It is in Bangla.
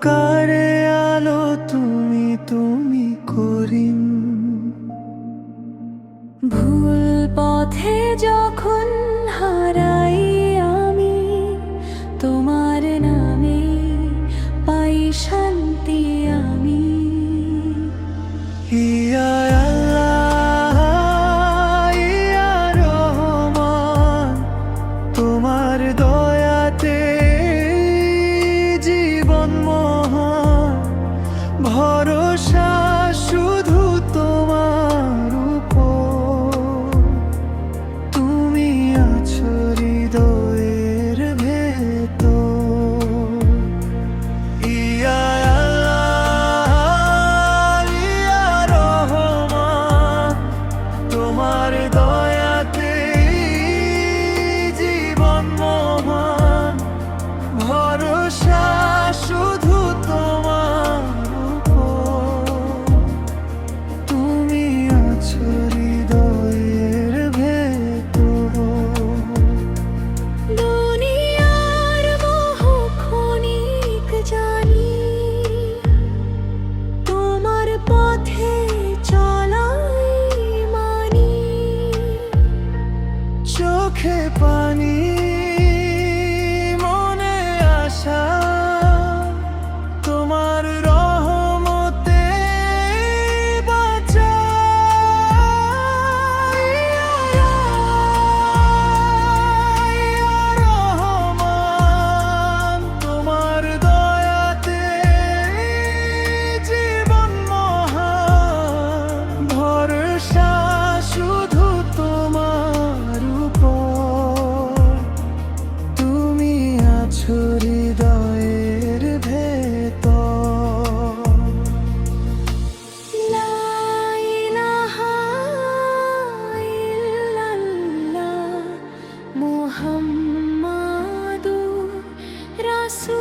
অন্ধকারে আলো তুমি তুমি করিম। ভুল পথে যখন হারাই আমি, তোমার নামে পাই শান্তি আমি। ইয়া আল্লাহ, ইয়া রহমান, তোমার দয়াতে জীবন মহান। ভরসা শুধু তোমার উপর, তুমি আছো হৃদয়ের ভেতর। ইয়া আল্লাহ, ইয়া রহমান, তোমার দয়াতে জীবন মহান। ভরসা শুধু তোমার উপর, তুমি আছো হৃদয়ের ভেতর। দুনিয়ার মোহ ক্ষণিক জানি, তোমার পথে চলাই মানি। চোখে পানি, মনে আশা, তোমার রহমতে বাঁচাই। ইয়া রহমান, তোমার দয়াতে জীবন মহান। ভরসা শুধু তোমার উপর, তুমি আছো হৃদয়ের ভেতর। লা ইলাহা ইল্লাল্লাহ মুহাম্মাদুর রাসূল।